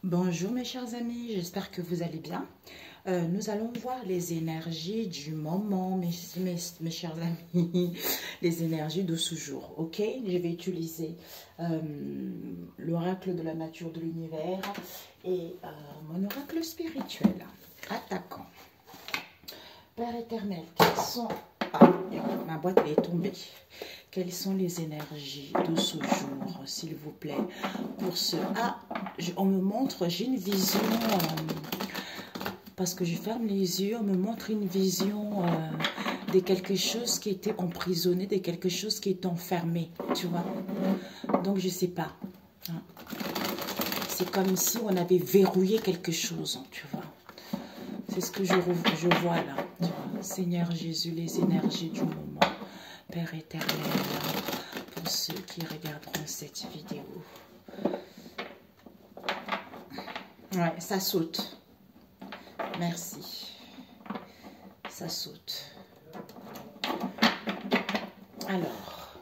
Bonjour mes chers amis, j'espère que vous allez bien. Nous allons voir les énergies du moment, mes chers amis, les énergies de ce jour, ok? Je vais utiliser l'oracle de la nature de l'univers et mon oracle spirituel. Attaquant. Père éternel, quels sont... Ah, ma boîte elle est tombée. Quelles sont les énergies de ce jour, s'il vous plaît, pour ce... Ah, on me montre, j'ai une vision, parce que je ferme les yeux, on me montre une vision de quelque chose qui était emprisonné, de quelque chose qui est enfermé, tu vois. Donc, je ne sais pas. Hein. C'est comme si on avait verrouillé quelque chose, tu vois. C'est ce que je vois là, tu vois. Seigneur Jésus, les énergies du moment. Père éternel, pour ceux qui regarderont cette vidéo. Ouais, ça saute. Merci. Ça saute. Alors.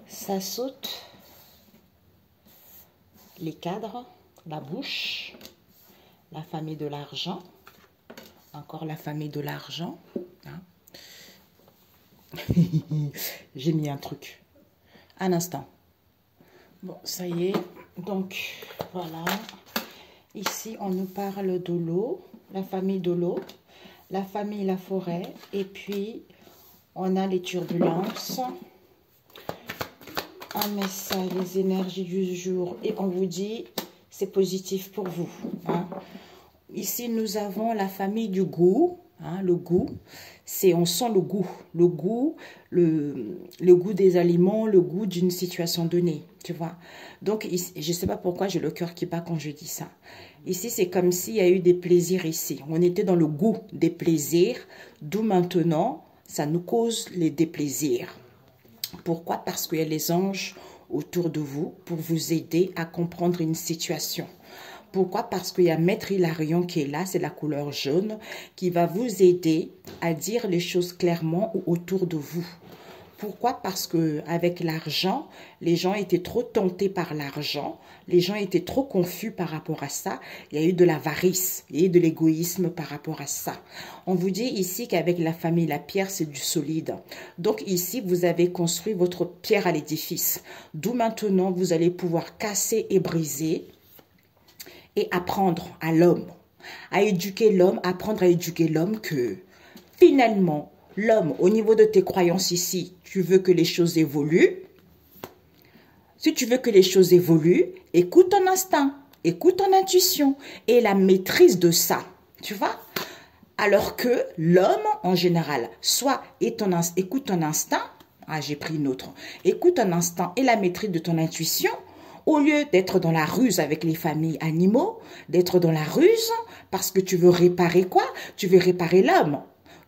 Ça saute. Les cadres, la bouche. La famille de l'argent. Encore la famille de l'argent. Hein? J'ai mis un truc. Un instant. Bon, ça y est. Donc, voilà. Ici, on nous parle de l'eau. La famille de l'eau. La famille la forêt. Et puis, on a les turbulences. On met ça, les énergies du jour. Et on vous dit... c'est positif pour vous. Hein. Ici, nous avons la famille du goût. Hein, le goût, on sent le goût. Le goût, le goût des aliments, le goût d'une situation donnée. Tu vois. Donc, je ne sais pas pourquoi j'ai le cœur qui bat quand je dis ça. Ici, c'est comme s'il y a eu des plaisirs ici. On était dans le goût des plaisirs. D'où maintenant, ça nous cause les déplaisirs. Pourquoi? Parce qu'il y a les anges autour de vous pour vous aider à comprendre une situation. Pourquoi? Parce qu'il y a Maître Hilarion qui est là, c'est la couleur jaune, qui va vous aider à dire les choses clairement autour de vous. Pourquoi? Parce que avec l'argent, les gens étaient trop tentés par l'argent, les gens étaient trop confus par rapport à ça. Il y a eu de l'avarice, il y a eu de l'égoïsme par rapport à ça. On vous dit ici qu'avec la famille, la pierre, c'est du solide. Donc ici, vous avez construit votre pierre à l'édifice. D'où maintenant, vous allez pouvoir casser et briser et apprendre à l'homme, à éduquer l'homme, apprendre à éduquer l'homme que finalement, l'homme, au niveau de tes croyances ici, tu veux que les choses évoluent. Si tu veux que les choses évoluent, écoute ton instinct, écoute ton intuition et la maîtrise de ça, tu vois. Alors que l'homme, en général, soit écoute ton instinct, ah j'ai pris une autre, écoute ton instinct et la maîtrise de ton intuition, au lieu d'être dans la ruse avec les familles animaux, d'être dans la ruse parce que tu veux réparer quoi? Tu veux réparer l'homme.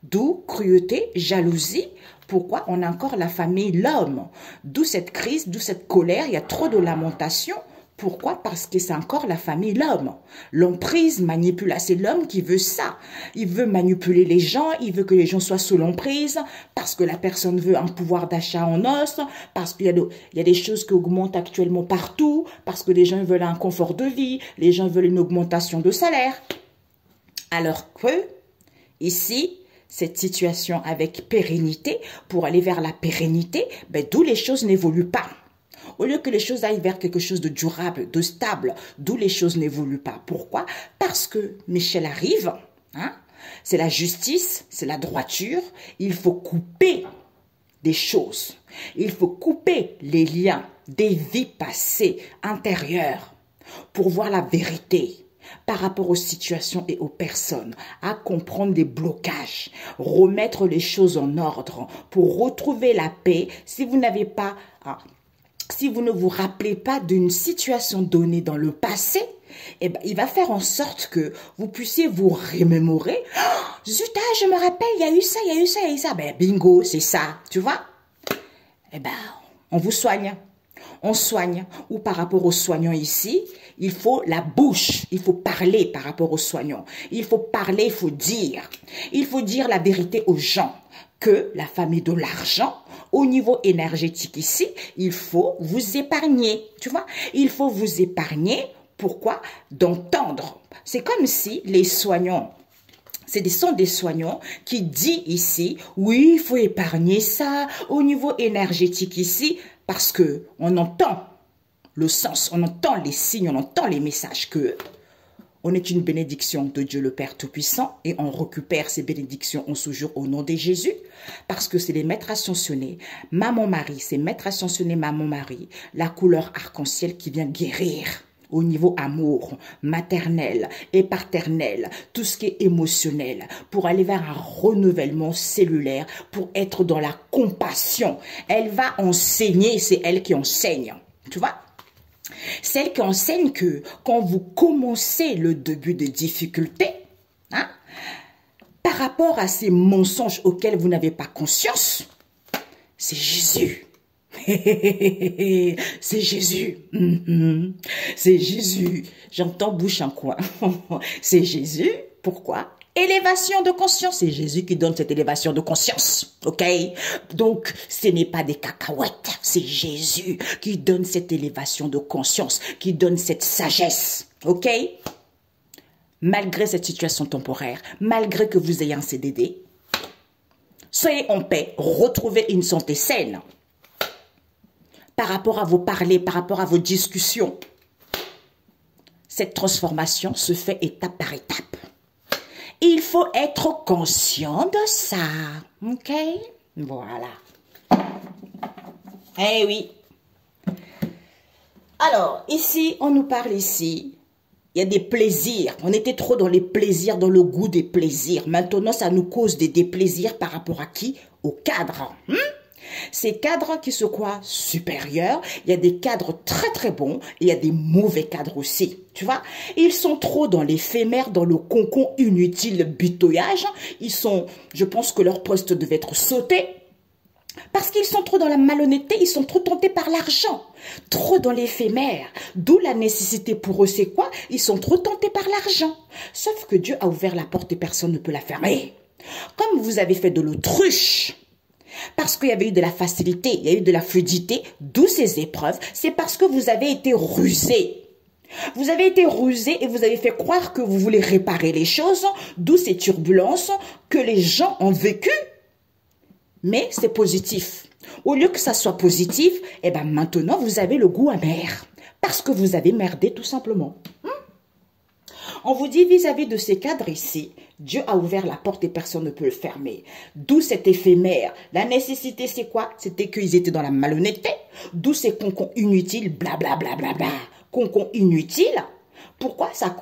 D'où cruauté, jalousie. Pourquoi? On a encore la famille, l'homme. D'où cette crise, d'où cette colère. Il y a trop de lamentation. Pourquoi? Parce que c'est encore la famille, l'homme. L'emprise, manipulation, c'est l'homme qui veut ça. Il veut manipuler les gens, il veut que les gens soient sous l'emprise, parce que la personne veut un pouvoir d'achat en os, parce qu'il y a des choses qui augmentent actuellement partout, parce que les gens veulent un confort de vie, les gens veulent une augmentation de salaire. Alors que, ici, cette situation avec pérennité, pour aller vers la pérennité, ben, d'où les choses n'évoluent pas. Au lieu que les choses aillent vers quelque chose de durable, de stable, d'où les choses n'évoluent pas. Pourquoi? Parce que Michel arrive, hein? C'est la justice, c'est la droiture. Il faut couper des choses. Il faut couper les liens des vies passées, intérieures, pour voir la vérité par rapport aux situations et aux personnes, à comprendre des blocages, remettre les choses en ordre pour retrouver la paix. Si vous n'avez pas... si vous ne vous rappelez pas d'une situation donnée dans le passé, eh ben, il va faire en sorte que vous puissiez vous remémorer. Oh, zut, je me rappelle, il y a eu ça, il y a eu ça, il y a eu ça. Ben, bingo, c'est ça, tu vois. Eh ben, on vous soigne. On soigne. Ou par rapport aux soignants ici, il faut la bouche. Il faut parler par rapport aux soignants. Il faut parler, il faut dire. Il faut dire la vérité aux gens. Que la famille de l'argent Au niveau énergétique ici, il faut vous épargner, tu vois. Il faut vous épargner, pourquoi? D'entendre. C'est comme si les soignants, sont des soignants qui disent ici, oui, il faut épargner ça au niveau énergétique ici, parce que on entend le sens, on entend les signes, on entend les messages que on est une bénédiction de Dieu le Père Tout-Puissant et on récupère ces bénédictions en ce jour au nom de Jésus parce que c'est les maîtres ascensionnés. Maman Marie, c'est maître ascensionné Maman Marie, la couleur arc-en-ciel qui vient guérir au niveau amour, maternel et paternel, tout ce qui est émotionnel, pour aller vers un renouvellement cellulaire, pour être dans la compassion. Elle va enseigner, c'est elle qui enseigne, tu vois. Celle qui enseigne que quand vous commencez le début de difficulté, hein, par rapport à ces mensonges auxquels vous n'avez pas conscience, c'est Jésus. C'est Jésus. C'est Jésus. J'entends bouche en coin. C'est Jésus. Pourquoi? Élévation de conscience. C'est Jésus qui donne cette élévation de conscience. Ok? Donc, ce n'est pas des cacahuètes. C'est Jésus qui donne cette élévation de conscience, qui donne cette sagesse. Ok? Malgré cette situation temporaire, malgré que vous ayez un CDD, soyez en paix, retrouvez une santé saine. Par rapport à vos parlers, par rapport à vos discussions, cette transformation se fait étape par étape. Il faut être conscient de ça. Ok? Voilà. Eh oui. Alors, ici, on nous parle ici. Il y a des plaisirs. On était trop dans les plaisirs, dans le goût des plaisirs. Maintenant, ça nous cause des déplaisirs par rapport à qui? Au cadre. Ces cadres qui sont quoi? Supérieurs. Il y a des cadres très très bons. Et il y a des mauvais cadres aussi. Tu vois? Ils sont trop dans l'éphémère, dans le concon inutile bitoyage. Ils sont, je pense que leur poste devait être sauté. Parce qu'ils sont trop dans la malhonnêteté, ils sont trop tentés par l'argent. Trop dans l'éphémère. D'où la nécessité pour eux, c'est quoi? Ils sont trop tentés par l'argent. Sauf que Dieu a ouvert la porte et personne ne peut la fermer. Comme vous avez fait de l'autruche, parce qu'il y avait eu de la facilité, il y a eu de la fluidité, d'où ces épreuves, c'est parce que vous avez été rusé. Vous avez été rusé et vous avez fait croire que vous voulez réparer les choses, d'où ces turbulences que les gens ont vécues. Mais c'est positif. Au lieu que ça soit positif, eh ben maintenant vous avez le goût amer. Parce que vous avez merdé tout simplement. On vous dit vis-à-vis de ces cadres ici, Dieu a ouvert la porte et personne ne peut le fermer. D'où cet éphémère. La nécessité, c'est quoi? C'était qu'ils étaient dans la malhonnêteté. D'où ces concons inutiles, blablabla. Concons inutiles. Pourquoi ça?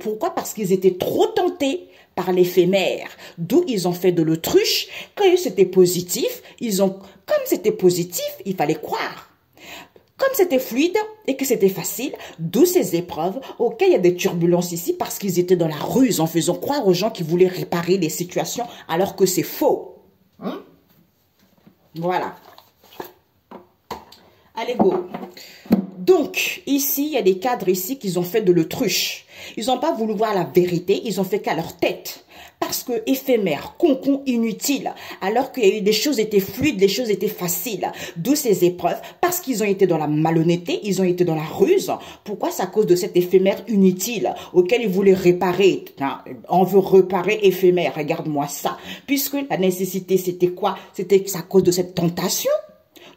Pourquoi? Parce qu'ils étaient trop tentés par l'éphémère. D'où ils ont fait de l'autruche. Quand c'était positif, comme c'était positif, il fallait croire. Comme c'était fluide et que c'était facile, d'où ces épreuves auxquelles il y a des turbulences ici parce qu'ils étaient dans la ruse en faisant croire aux gens qui voulaient réparer les situations alors que c'est faux. Voilà. Allez, go. Donc, ici, il y a des cadres ici qui ont fait de l'autruche. Ils n'ont pas voulu voir la vérité, ils ont fait qu'à leur tête. Parce que éphémère, concon, inutile, alors qu'il y a eu des choses étaient fluides, des choses étaient faciles. D'où ces épreuves, parce qu'ils ont été dans la malhonnêteté, ils ont été dans la ruse. Pourquoi? C'est à cause de cet éphémère inutile auquel ils voulaient réparer. On veut réparer éphémère, regarde-moi ça. Puisque la nécessité, c'était quoi? C'était à cause de cette tentation.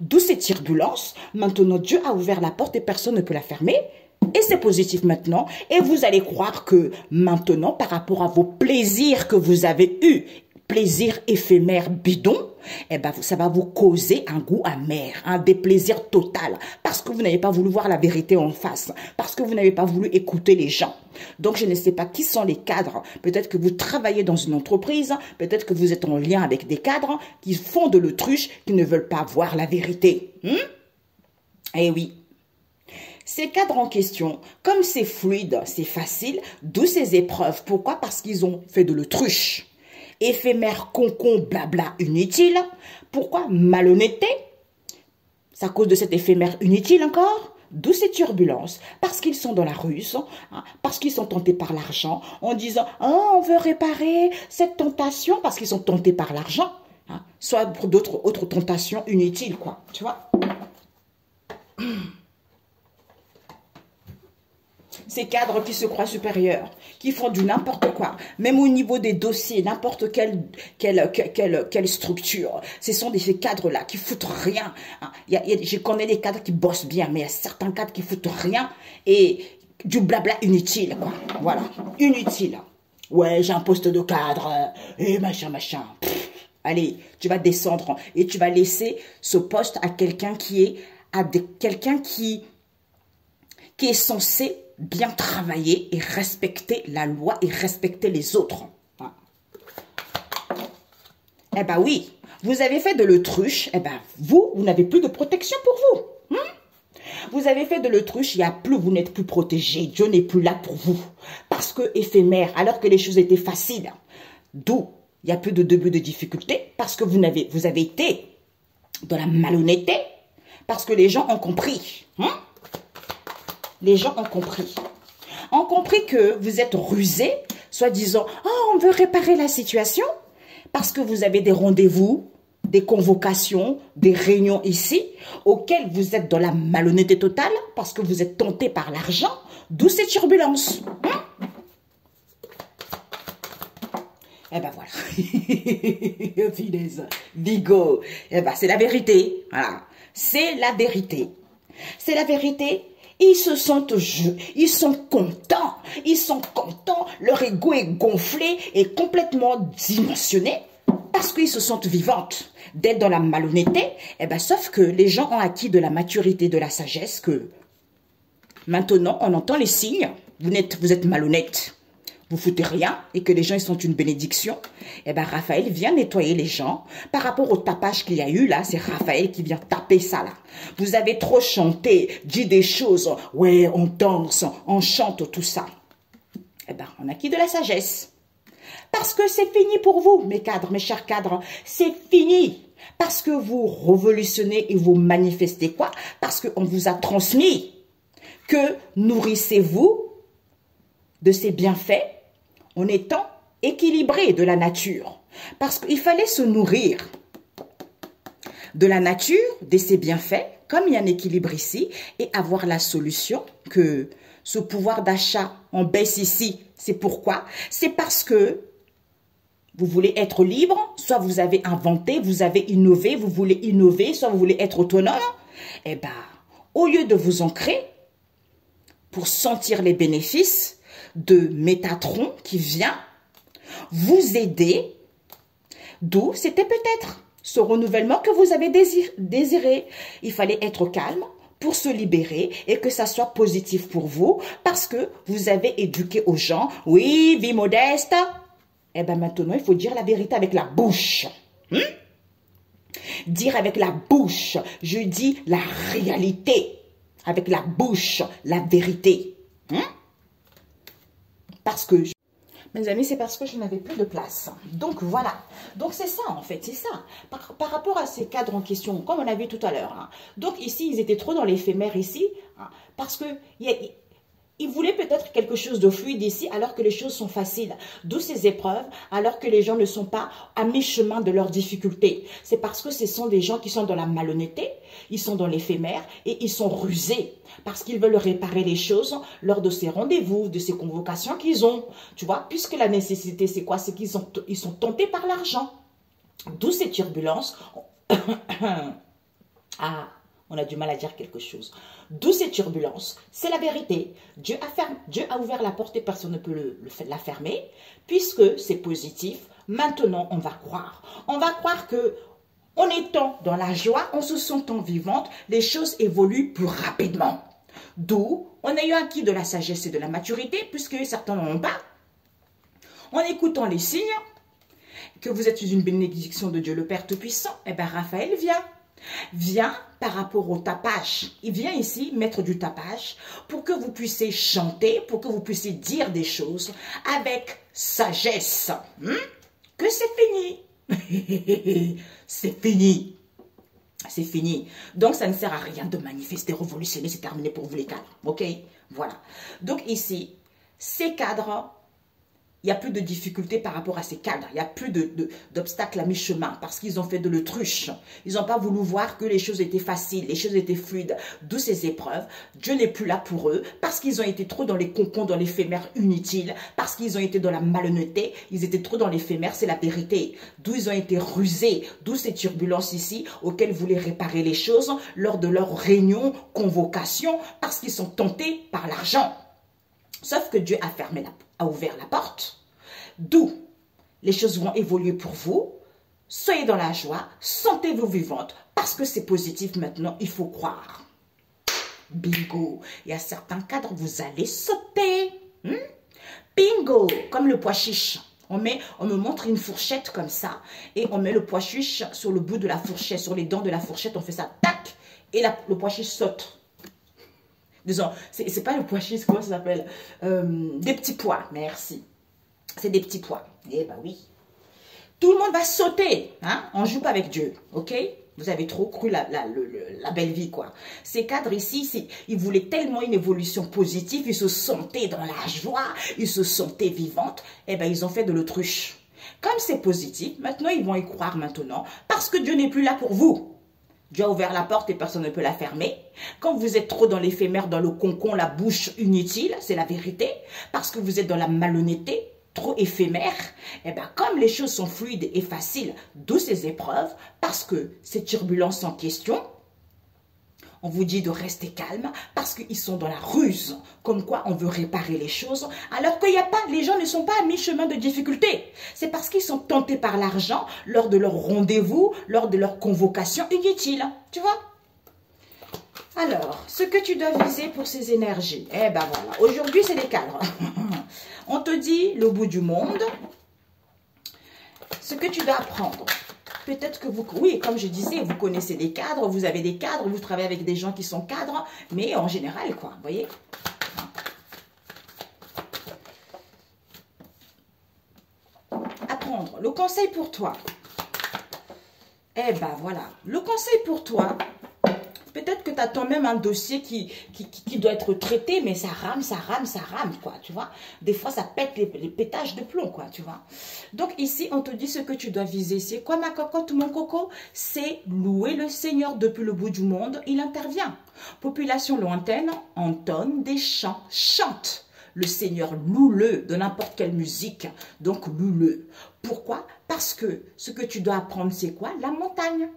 D'où ces turbulences. Maintenant, Dieu a ouvert la porte et personne ne peut la fermer. Et c'est positif maintenant. Et vous allez croire que maintenant, par rapport à vos plaisirs que vous avez eus, plaisirs éphémères bidons, eh ben, ça va vous causer un goût amer, un déplaisir total. Parce que vous n'avez pas voulu voir la vérité en face. Parce que vous n'avez pas voulu écouter les gens. Donc, je ne sais pas qui sont les cadres. Peut-être que vous travaillez dans une entreprise. Peut-être que vous êtes en lien avec des cadres qui font de l'autruche, qui ne veulent pas voir la vérité. Eh oui. Ces cadres en question, comme c'est fluide, c'est facile, d'où ces épreuves. Pourquoi? Parce qu'ils ont fait de l'autruche. Éphémère, concon, blabla, inutile. Pourquoi? Malhonnêteté. C'est à cause de cet éphémère inutile encore. D'où ces turbulences. Parce qu'ils sont dans la ruse, parce qu'ils sont tentés par l'argent, en disant « Oh, on veut réparer cette tentation » parce qu'ils sont tentés par l'argent. hein, soit pour d'autres autres tentations inutiles, quoi. Tu vois? Ces cadres qui se croient supérieurs, qui font du n'importe quoi, même au niveau des dossiers, n'importe quelle structure, ce sont ces cadres-là qui foutent rien. Hein. Je connais des cadres qui bossent bien, mais il y a certains cadres qui foutent rien et du blabla inutile, quoi. Voilà, inutile. Ouais, j'ai un poste de cadre, et machin, machin. Pff, allez, tu vas descendre et tu vas laisser ce poste à quelqu'un qui est censé bien travailler et respecter la loi et respecter les autres. Eh ben oui, vous avez fait de l'autruche, eh ben vous n'avez plus de protection pour vous. Vous avez fait de l'autruche, vous n'êtes plus protégé, Dieu n'est plus là pour vous. Parce que éphémère, alors que les choses étaient faciles. D'où il n'y a plus de début de difficulté, parce que vous avez été dans la malhonnêteté, parce que les gens ont compris. Les gens ont compris. Ont compris que vous êtes rusé, soi-disant, oh, on veut réparer la situation, parce que vous avez des rendez-vous, des convocations, des réunions ici, auxquelles vous êtes dans la malhonnêteté totale, parce que vous êtes tenté par l'argent, d'où ces turbulences. Eh ben voilà. Finesse. Vigo. Eh ben c'est la vérité. Voilà. C'est la vérité. C'est la vérité. Ils se sentent, ils sont contents, leur ego est gonflé et complètement dimensionné parce qu'ils se sentent vivantes d'être dans la malhonnêteté. Eh ben, sauf que les gens ont acquis de la maturité, de la sagesse que maintenant on entend les signes, vous êtes malhonnête. Vous foutez rien et que les gens ils sont une bénédiction, eh ben Raphaël vient nettoyer les gens. Par rapport au tapage qu'il y a eu là, c'est Raphaël qui vient taper ça là. Vous avez trop chanté, dit des choses, ouais, on danse, on chante, tout ça. Eh ben, on a acquis de la sagesse. Parce que c'est fini pour vous, mes cadres, mes chers cadres, c'est fini. Parce que vous révolutionnez et vous manifestez quoi? Parce qu'on vous a transmis que nourrissez-vous de ces bienfaits en étant équilibré de la nature. Parce qu'il fallait se nourrir de la nature, de ses bienfaits, comme il y a un équilibre ici, et avoir la solution que ce pouvoir d'achat en baisse ici. C'est pourquoi? C'est parce que vous voulez être libre, soit vous avez inventé, vous avez innové, vous voulez innover, soit vous voulez être autonome. Eh bien, au lieu de vous ancrer pour sentir les bénéfices de Métatron qui vient vous aider, d'où c'était peut-être ce renouvellement que vous avez désiré. Il fallait être calme pour se libérer et que ça soit positif pour vous parce que vous avez éduqué aux gens, oui, vie modeste. Eh bien maintenant, il faut dire la vérité avec la bouche. Dire avec la bouche, je dis la réalité. Avec la bouche, la vérité. Parce que, mes amis, c'est parce que je n'avais plus de place. Donc, voilà. Donc, c'est ça, en fait, c'est ça. Par rapport à ces cadres en question, comme on a vu tout à l'heure. Donc, ici, ils étaient trop dans l'éphémère ici, parce que ils voulaient peut-être quelque chose de fluide ici, alors que les choses sont faciles. D'où ces épreuves, alors que les gens ne sont pas à mi-chemin de leurs difficultés. C'est parce que ce sont des gens qui sont dans la malhonnêteté, ils sont dans l'éphémère et ils sont rusés. Parce qu'ils veulent réparer les choses lors de ces rendez-vous, de ces convocations qu'ils ont. Tu vois, puisque la nécessité, c'est quoi? C'est qu'ils sont tentés par l'argent. D'où ces turbulences. Ah, on a du mal à dire quelque chose. D'où ces turbulences, c'est la vérité. Dieu a ouvert la porte et personne ne peut la fermer. Puisque c'est positif, maintenant on va croire. On va croire que en étant dans la joie, en se sentant vivante, les choses évoluent plus rapidement. D'où on a eu acquis de la sagesse et de la maturité, puisque certains n'en ont pas. En écoutant les signes, que vous êtes sous une bénédiction de Dieu le Père Tout-Puissant, eh bien Raphaël vient par rapport au tapage. Il vient ici mettre du tapage pour que vous puissiez chanter, pour que vous puissiez dire des choses avec sagesse. Que c'est fini. C'est fini. C'est fini. Donc, ça ne sert à rien de manifester, révolutionner, c'est terminé pour vous les cadres. Ok? Voilà. Donc, ici, ces cadres il n'y a plus de difficultés par rapport à ces cadres. Il n'y a plus d'obstacles à mi-chemin parce qu'ils ont fait de l'autruche. Ils n'ont pas voulu voir que les choses étaient faciles, les choses étaient fluides. D'où ces épreuves. Dieu n'est plus là pour eux parce qu'ils ont été trop dans les concons, dans l'éphémère inutile, parce qu'ils ont été dans la malhonnêteté. Ils étaient trop dans l'éphémère, c'est la vérité. D'où ils ont été rusés. D'où ces turbulences ici auxquelles ils voulaient réparer les choses lors de leur réunion, convocation, parce qu'ils sont tentés par l'argent. Sauf que Dieu a ouvert la porte, d'où les choses vont évoluer pour vous. Soyez dans la joie, sentez-vous vivante, parce que c'est positif maintenant, il faut croire. Bingo, il y a certains cadres, vous allez sauter. Bingo, comme le pois chiche. On me montre une fourchette comme ça, et on met le pois chiche sur le bout de la fourchette, sur les dents de la fourchette, on fait ça, tac, et le pois chiche saute. Disons, c'est pas le pois chiche, comment ça s'appelle? Des petits pois, merci. C'est des petits pois. Eh ben oui. Tout le monde va sauter, hein? On joue pas avec Dieu, ok? Vous avez trop cru la belle vie, quoi. Ces cadres ici, ils voulaient tellement une évolution positive, ils se sentaient dans la joie, ils se sentaient vivantes. Eh ben, ils ont fait de l'autruche. Comme c'est positif, maintenant, ils vont y croire maintenant, parce que Dieu n'est plus là pour vous. Dieu a ouvert la porte et personne ne peut la fermer. Quand vous êtes trop dans l'éphémère, dans le concon, la bouche inutile, c'est la vérité, parce que vous êtes dans la malhonnêteté, trop éphémère, et bien comme les choses sont fluides et faciles, d'où ces épreuves, parce que ces turbulences en question, on vous dit de rester calme parce qu'ils sont dans la ruse, comme quoi on veut réparer les choses, alors qu'il n'y a pas, les gens ne sont pas à mi-chemin de difficulté. C'est parce qu'ils sont tentés par l'argent lors de leur rendez-vous, lors de leur convocation inutile. Tu vois? Alors, ce que tu dois viser pour ces énergies, eh ben voilà, aujourd'hui c'est les cadres. On te dit le bout du monde, ce que tu dois apprendre. Peut-être que vous, oui, comme je disais, vous connaissez des cadres, vous avez des cadres, vous travaillez avec des gens qui sont cadres, mais en général, quoi, vous voyez. Apprendre. Le conseil pour toi. Eh ben voilà, le conseil pour toi. Peut-être que tu attends même un dossier qui doit être traité, mais ça rame, quoi, tu vois. Des fois, ça pète les pétages de plomb, quoi, tu vois. Donc ici, on te dit ce que tu dois viser. C'est quoi, ma cocotte, mon coco? C'est louer le Seigneur depuis le bout du monde. Il intervient. Population lointaine, entonne des chants, chante. Le Seigneur, loue-le de n'importe quelle musique. Donc, loue-le. Pourquoi? Parce que ce que tu dois apprendre, c'est quoi? La montagne.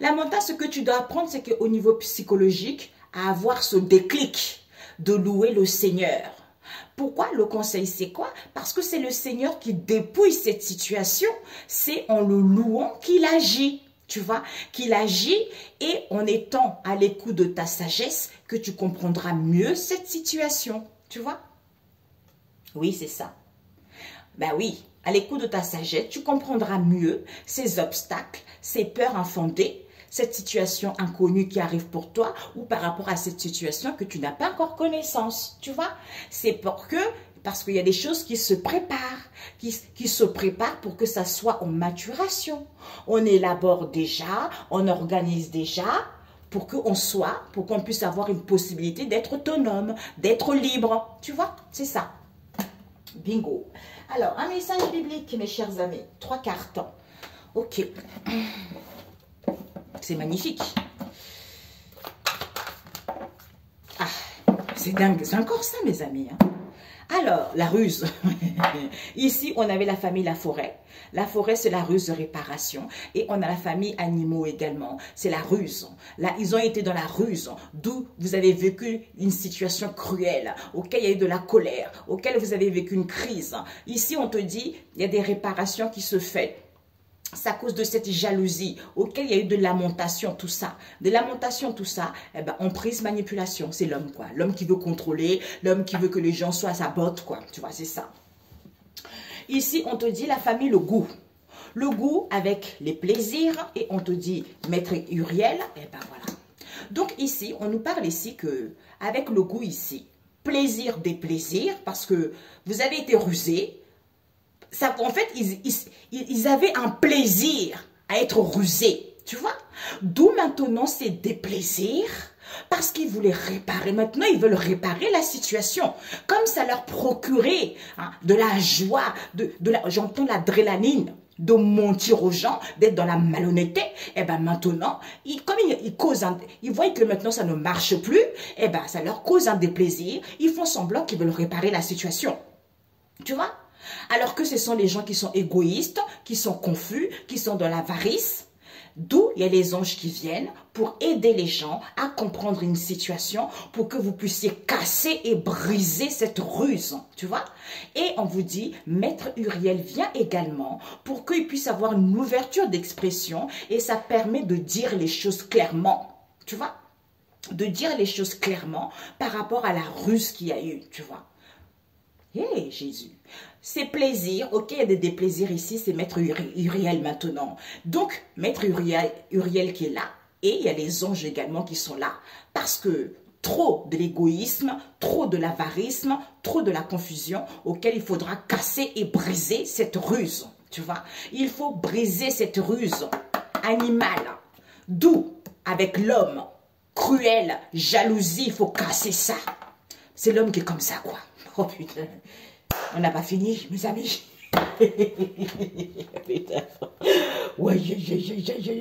La montagne, ce que tu dois apprendre, c'est qu'au niveau psychologique, à avoir ce déclic de louer le Seigneur. Pourquoi? Le conseil, c'est quoi? Parce que c'est le Seigneur qui dépouille cette situation. C'est en le louant qu'il agit. Tu vois, qu'il agit et en étant à l'écoute de ta sagesse que tu comprendras mieux cette situation. Tu vois? Oui, c'est ça. Ben oui, à l'écoute de ta sagesse, tu comprendras mieux ces obstacles, ces peurs infondées, cette situation inconnue qui arrive pour toi ou par rapport à cette situation que tu n'as pas encore connaissance. Tu vois? C'est parce qu'il y a des choses qui se préparent, qui se préparent pour que ça soit en maturation. On élabore déjà, on organise déjà pour qu'on puisse avoir une possibilité d'être autonome, d'être libre. Tu vois? C'est ça. Bingo. Alors, un message biblique, mes chers amis. 3 cartes. Ok. C'est magnifique. Ah, c'est dingue. C'est encore ça, mes amis. Hein. Alors, la ruse. Ici, on avait la famille La Forêt. La forêt, c'est la ruse de réparation. Et on a la famille animaux également. C'est la ruse. Là, ils ont été dans la ruse. D'où vous avez vécu une situation cruelle, auquel il y a eu de la colère, auquel vous avez vécu une crise. Ici, on te dit, il y a des réparations qui se font. C'est à cause de cette jalousie auquel il y a eu de lamentation, tout ça. De lamentation, tout ça, eh ben, emprise, manipulation. C'est l'homme, quoi. L'homme qui veut contrôler, l'homme qui veut que les gens soient à sa botte, quoi. Tu vois, c'est ça. Ici, on te dit la famille, le goût. Le goût avec les plaisirs. Et on te dit, maître Uriel, eh ben voilà. Donc ici, on nous parle ici que, avec le goût ici, plaisir des plaisirs, parce que vous avez été rusés. Ça, en fait, ils avaient un plaisir à être rusés, tu vois. D'où maintenant, c'est des plaisirs Parce qu'ils voulaient réparer. Maintenant, ils veulent réparer la situation. Comme ça leur procurait de la joie, j'entends l'adrénaline, de mentir aux gens, d'être dans la malhonnêteté. Et bien maintenant, comme ils voient que maintenant ça ne marche plus, et ben ça leur cause un déplaisir. Ils font semblant qu'ils veulent réparer la situation. Tu vois? Alors que ce sont les gens qui sont égoïstes, qui sont confus, qui sont dans l'avarice. D'où il y a les anges qui viennent pour aider les gens à comprendre une situation pour que vous puissiez casser et briser cette ruse, tu vois. Et on vous dit, Maître Uriel vient également pour qu'il puisse avoir une ouverture d'expression et ça permet de dire les choses clairement, tu vois. De dire les choses clairement par rapport à la ruse qu'il y a eu, tu vois. Hé, Jésus. C'est plaisir, ok, il y a des déplaisirs ici, c'est Maître Uriel maintenant. Donc, Maître Uriel qui est là, et il y a les anges également qui sont là, parce que trop de l'égoïsme, trop de l'avarisme, trop de la confusion, auquel il faudra casser et briser cette ruse, tu vois. Il faut briser cette ruse animale, d'où, avec l'homme, cruel, jalousie, il faut casser ça. C'est l'homme qui est comme ça, quoi. Oh putain, on n'a pas fini, mes amis. Putain. Ouais,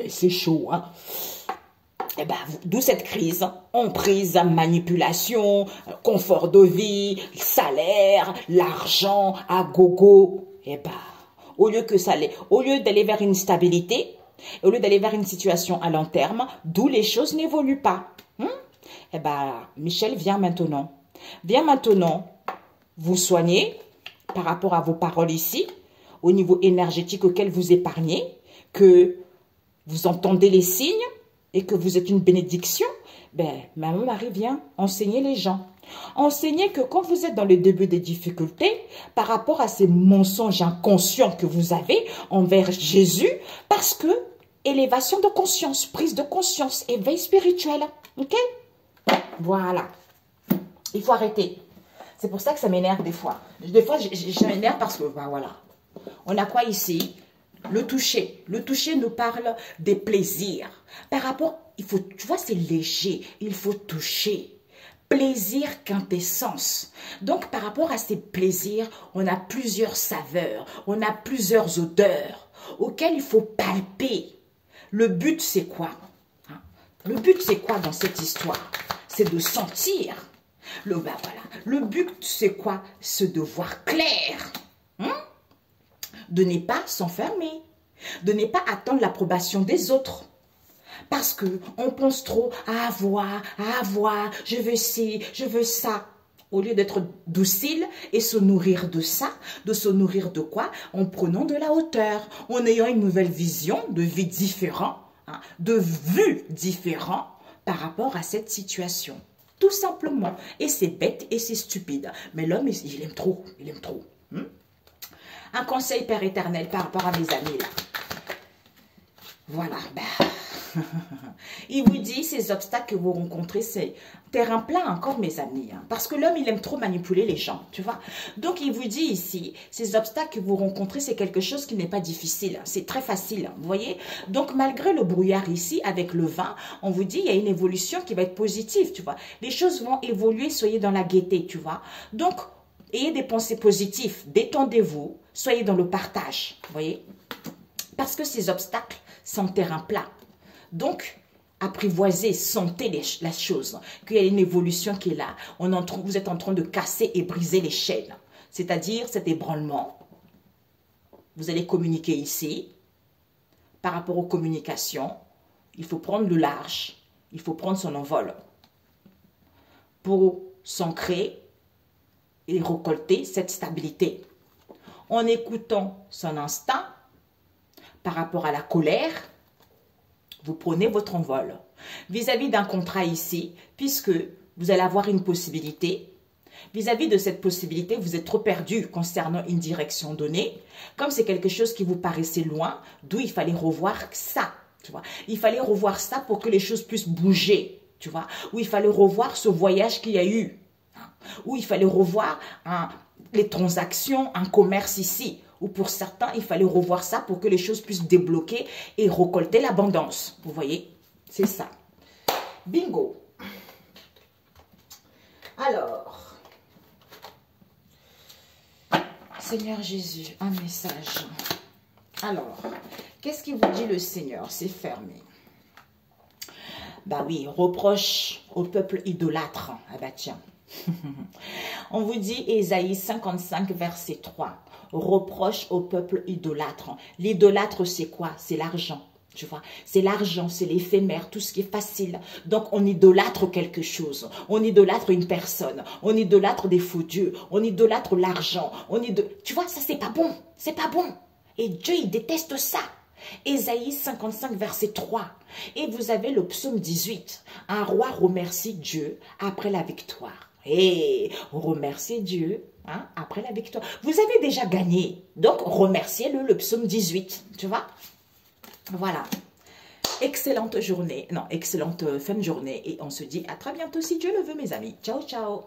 c'est chaud, hein. Eh ben, d'où cette crise, emprise, manipulation, confort de vie, salaire, l'argent, à gogo. Eh ben, au lieu d'aller vers une stabilité, au lieu d'aller vers une situation à long terme, d'où les choses n'évoluent pas. Eh ben, Michel, viens maintenant. Viens maintenant vous soigner par rapport à vos paroles ici, au niveau énergétique auquel vous épargnez, que vous entendez les signes et que vous êtes une bénédiction. Ben, Maman Marie vient enseigner les gens. Enseigner que quand vous êtes dans le début des difficultés, par rapport à ces mensonges inconscients que vous avez envers Jésus, parce que élévation de conscience, prise de conscience, éveil spirituel. Ok? Voilà. Il faut arrêter. C'est pour ça que ça m'énerve des fois. Des fois, je m'énerve parce que, ben voilà. On a quoi ici? Le toucher. Le toucher nous parle des plaisirs. Par rapport, tu vois, c'est léger. Il faut toucher. Plaisir quintessence. Donc, par rapport à ces plaisirs, on a plusieurs saveurs. On a plusieurs odeurs auxquelles il faut palper. Le but, c'est quoi? Le but, c'est quoi dans cette histoire? C'est de sentir. Ben voilà. Le but, c'est quoi? C'est de voir clair. De ne pas s'enfermer. De ne pas attendre l'approbation des autres. Parce qu'on pense trop à avoir, je veux ci, je veux ça. Au lieu d'être docile et se nourrir de ça, de se nourrir de quoi? En prenant de la hauteur, en ayant une nouvelle vision de vie différente, de vue différente par rapport à cette situation. Tout simplement. Et c'est bête et c'est stupide. Mais l'homme, il aime trop. Il aime trop. Un conseil, Père éternel, par rapport à mes amis, là. Voilà. Il vous dit, ces obstacles que vous rencontrez, c'est terrain plat encore, mes amis. Parce que l'homme, il aime trop manipuler les gens, tu vois. Donc, il vous dit ici, ces obstacles que vous rencontrez, c'est quelque chose qui n'est pas difficile. C'est très facile, vous voyez. Donc, malgré le brouillard ici, avec le vin, on vous dit, il y a une évolution qui va être positive, tu vois. Les choses vont évoluer, soyez dans la gaieté, tu vois. Donc, ayez des pensées positives, détendez-vous, soyez dans le partage, vous voyez. Parce que ces obstacles sont terrain plat. Donc, apprivoisez, sentez la chose, qu'il y a une évolution qui est là. Vous êtes en train de casser et briser les chaînes, c'est-à-dire cet ébranlement. Vous allez communiquer ici. Par rapport aux communications, il faut prendre le large, il faut prendre son envol pour s'ancrer et récolter cette stabilité. En écoutant son instinct, par rapport à la colère, vous prenez votre envol. Vis-à-vis d'un contrat ici, puisque vous allez avoir une possibilité, vis-à-vis de cette possibilité, vous êtes trop perdu concernant une direction donnée, comme c'est quelque chose qui vous paraissait loin, d'où il fallait revoir ça, tu vois. Il fallait revoir ça pour que les choses puissent bouger, tu vois. Ou il fallait revoir ce voyage qu'il y a eu, ou il fallait revoir les transactions, un commerce ici, ou pour certains, il fallait revoir ça pour que les choses puissent débloquer et récolter l'abondance. Vous voyez, c'est ça. Bingo. Alors, Seigneur Jésus, un message. Alors, qu'est-ce qu'il vous dit le Seigneur? C'est fermé. Bah oui, reproche au peuple idolâtre. Ah bah tiens. On vous dit Ésaïe 55, verset 3. Reproche au peuple idolâtre. L'idolâtre, c'est quoi? C'est l'argent. Tu vois, c'est l'argent, c'est l'éphémère, tout ce qui est facile. Donc, on idolâtre quelque chose. On idolâtre une personne. On idolâtre des faux dieux. On idolâtre l'argent. Tu vois, ça, c'est pas bon. C'est pas bon. Et Dieu, il déteste ça. Ésaïe 55, verset 3. Et vous avez le psaume 18. Un roi remercie Dieu après la victoire. Et remerciez Dieu après la victoire. Vous avez déjà gagné. Donc, remerciez-le, le psaume 18. Tu vois? Voilà. Excellente journée. Non, excellente fin de journée. Et on se dit à très bientôt si Dieu le veut, mes amis. Ciao, ciao.